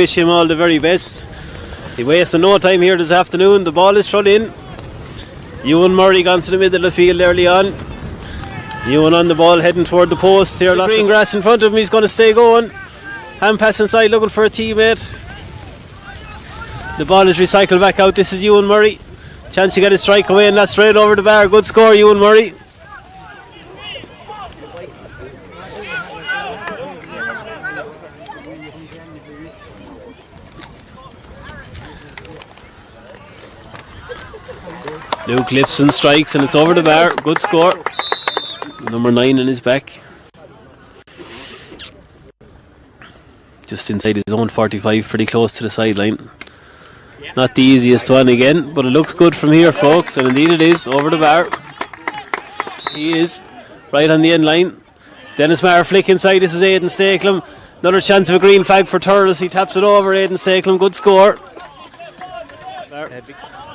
Wish him all the very best. He wasted no time here this afternoon. The ball is thrown in. Ewan Murray gone to the middle of the field early on. Ewan on the ball heading toward the post here. Green grass in front of him. He's going to stay going. Hand pass inside looking for a teammate. The ball is recycled back out. This is Ewan Murray. Chance to get a strike away, and that's straight over the bar. Good score, Ewan Murray. Luke Lipson strikes and it's over the bar. Good score. Number 9 in his back. Just inside his own 45, pretty close to the sideline. Not the easiest one again, but it looks good from here, folks, and indeed it is. Over the bar. He is right on the end line. Dennis Maher flick inside. This is Aidan Stakelum. Another chance of a green flag for Thurles. He taps it over. Aidan Stakelum, good score.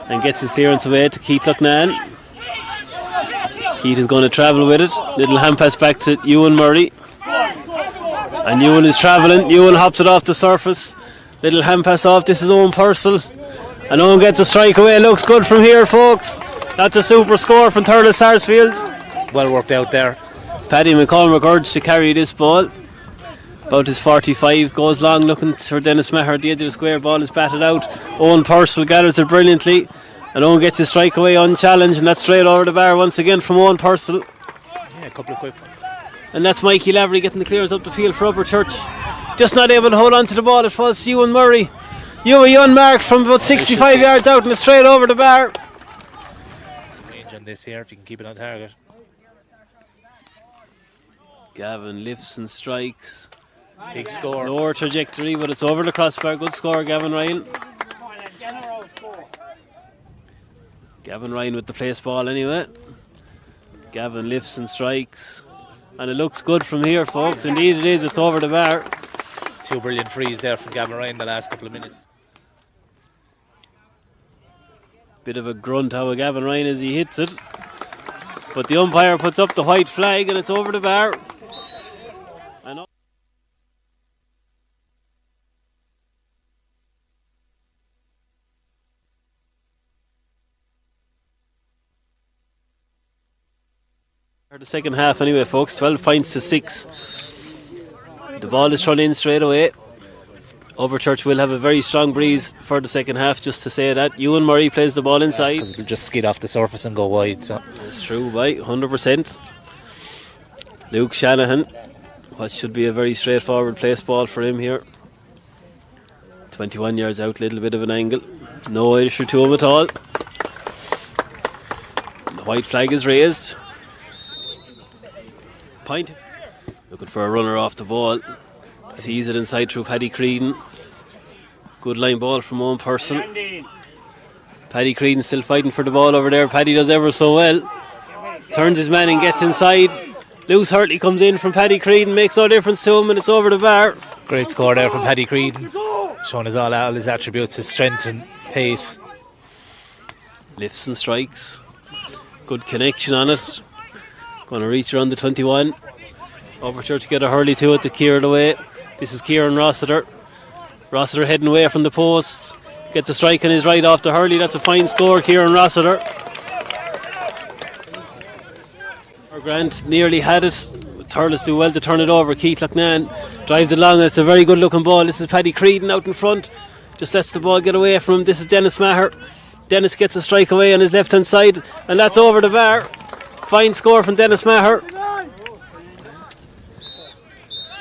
And gets his clearance away to Keith Lucknan. Keith is going to travel with it. Little hand pass back to Ewan Murray. And Ewan is travelling. Ewan hops it off the surface. Little hand pass off. This is Owen Purcell. And Owen gets a strike away. Looks good from here, folks. That's a super score from Thurles Sarsfields. Well worked out there. Paddy McCormick urged to carry this ball. About his 45, goes long looking for Dennis Maher at the edge of the square. Ball is batted out. Owen Purcell gathers it brilliantly, and Owen gets his strike away unchallenged, and that's straight over the bar once again from Owen Purcell. Yeah, a couple of quick ones. And that's Mikey Lavery getting the clearance up the field for Upperchurch. Just not able to hold on to the ball. It falls to Ewan Murray. Ewan unmarked from about 65 yards out, and it's straight over the bar. Range on this here if you can keep it on target. Gavin lifts and strikes. Big score. Lower trajectory, but it's over the crossbar. Good score, Gavin Ryan. Gavin Ryan with the place ball anyway. Gavin lifts and strikes. And it looks good from here, folks. Indeed it is. It's over the bar. 2 brilliant frees there from Gavin Ryan the last couple of minutes. Bit of a grunt how a Gavin Ryan as he hits it. But the umpire puts up the white flag and it's over the bar. The second half anyway, folks. 12 points to 6. The ball is thrown in straight away. Upperchurch will have a very strong breeze for the second half, just to say that. Ewan Murray plays the ball inside. Because it'll just skid off the surface and go wide. So that's true, by 100%. Luke Shanahan. What should be a very straightforward place ball for him here. 21 yards out, little bit of an angle. No issue to him at all. The white flag is raised. Point. Looking for a runner off the ball. Sees it inside through Paddy Creedon. Good line ball from Owen Purcell. Paddy Creedon still fighting for the ball over there. Paddy does ever so well. Turns his man and gets inside. Loose Hurtley comes in from Paddy Creedon. Makes no difference to him, and it's over the bar. Great score there from Paddy Creedon. Showing us all his attributes, his strength and pace. Lifts and strikes. Good connection on it. Going to reach around the 21. Upperchurch get a hurley to it to clear it away. This is Kieran Rossiter. Rossiter heading away from the post. Gets a strike on his right off the hurley. That's a fine score, Kieran Rossiter. Grant nearly had it. Thurles do well to turn it over. Keith Lucknan drives it long. It's a very good looking ball. This is Paddy Creedon out in front. Just lets the ball get away from him. This is Dennis Maher. Dennis gets a strike away on his left hand side, and that's over the bar. Fine score from Dennis Maher.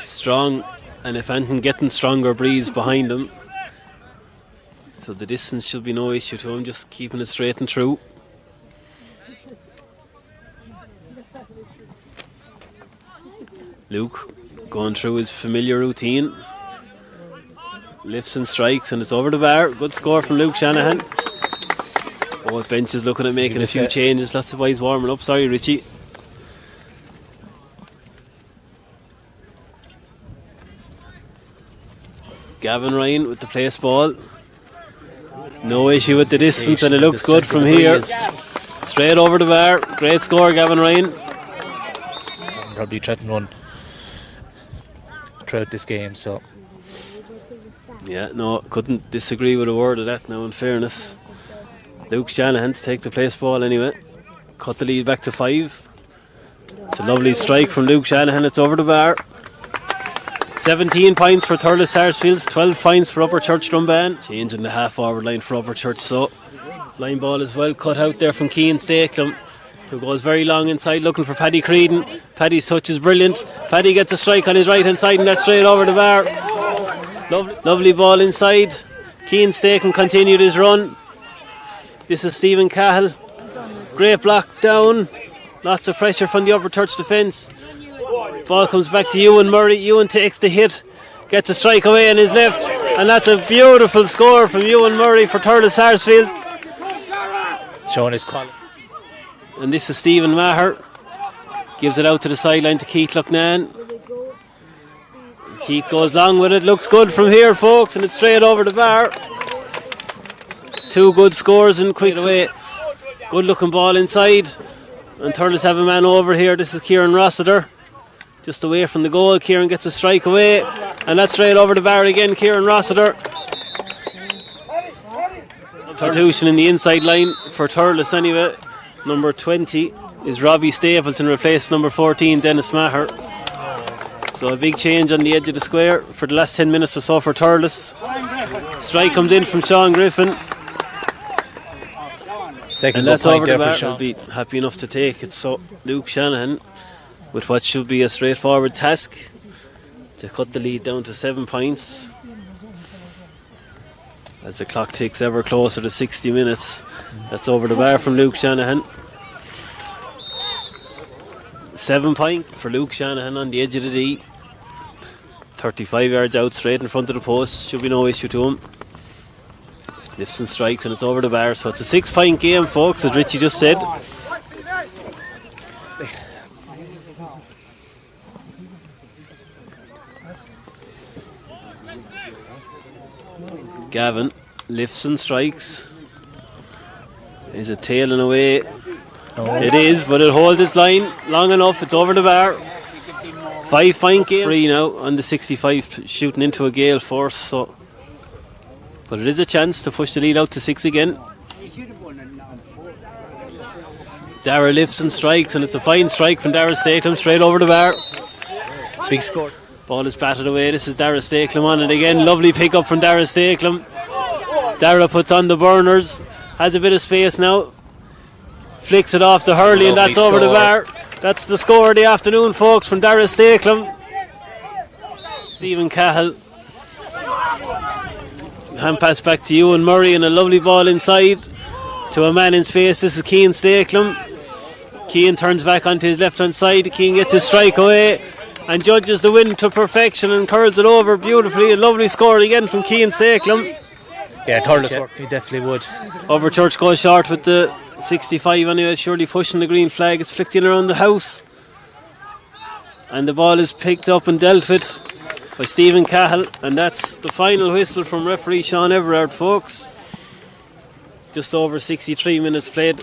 Strong, and if anything, getting stronger breeze behind him. So the distance should be no issue to him, just keeping it straight and true. Luke going through his familiar routine. Lifts and strikes, and it's over the bar. Good score from Luke Shanahan. Both benches looking at making a few changes. Lots of boys warming up. Sorry, Richie. Gavin Ryan with the place ball. No issue with the distance, and it looks good from here. Straight over the bar. Great score, Gavin Ryan. Probably threatened one throughout this game, so Yeah, no, couldn't disagree with a word of that now, in fairness. Luke Shanahan to take the place ball anyway. Cut the lead back to 5. It's a lovely strike from Luke Shanahan. It's over the bar. 17 points for Thurles Sarsfields, 12 points for Upperchurch-Drombane. Changing the half forward line for Upperchurch, so line ball is well cut out there from Cian Stakelum, who goes very long inside looking for Paddy Creedon. Paddy's touch is brilliant. Paddy gets a strike on his right hand side and that's straight over the bar. Lovely ball inside. Cian Stakelum continued his run. This is Stephen Cahill. Great block down. Lots of pressure from the Upperchurch defence. Ball comes back to Ewan Murray. Ewan takes the hit, gets a strike away on his left, and that's a beautiful score from Ewan Murray for Thurles Sarsfields. Showing his quality. And this is Stephen Maher. Gives it out to the sideline to Keith Lucknan. Keith goes long with it. Looks good from here, folks, and it's straight over the bar. 2 good scores and quick away. Good looking ball inside. And Thurles have a man over here. This is Kieran Rossiter. Just away from the goal. Kieran gets a strike away. And that's straight over the bar again. Kieran Rossiter. Substitution in the inside line for Thurles anyway. Number 20 is Robbie Stapleton, replaced number 14 Dennis Maher. So a big change on the edge of the square for the last 10 minutes or so for Thurles. Strike comes in from Sean Griffin. Second and that's point over there the bar. for Sean. Will be happy enough to take it. So Luke Shanahan, with what should be a straightforward task, to cut the lead down to 7 points. As the clock ticks ever closer to 60 minutes. That's over the bar from Luke Shanahan. 7 point for Luke Shanahan on the edge of the D. 35 yards out, straight in front of the post. Should be no issue to him. Lifts and strikes, and it's over the bar. So it's a 6 point game, folks, as Richie just said. Gavin lifts and strikes. Is it tailing away? No. It is, but it holds its line long enough. It's over the bar. 5 point game. 3 now on the 65, shooting into a gale force. So, but it is a chance to push the lead out to 6 again. Dara lifts and strikes, and it's a fine strike from Dara Stakelum straight over the bar. Big score. Ball is batted away. This is Dara Stakelum on it again. Lovely pick up from Dara Stakelum. Dara puts on the burners. Has a bit of space now. Flicks it off to Hurley, and that's over the bar. That's the score of the afternoon, folks, from Dara Stakelum. Stephen Cahill. Hand pass back to Ewan Murray, and a lovely ball inside to a man in space. This is Cian Stakelum. Cian turns back onto his left hand side. Cian gets his strike away and judges the win to perfection and curls it over beautifully. A lovely score again from Cian Stakelum. Yeah, Thurles work. He definitely would. Upperchurch goes short with the 65 anyway, surely pushing the green flag. It's flicked in around the house, and the ball is picked up and dealt with by Stephen Cahill, and that's the final whistle from referee Sean Everard, folks. Just over 63 minutes played.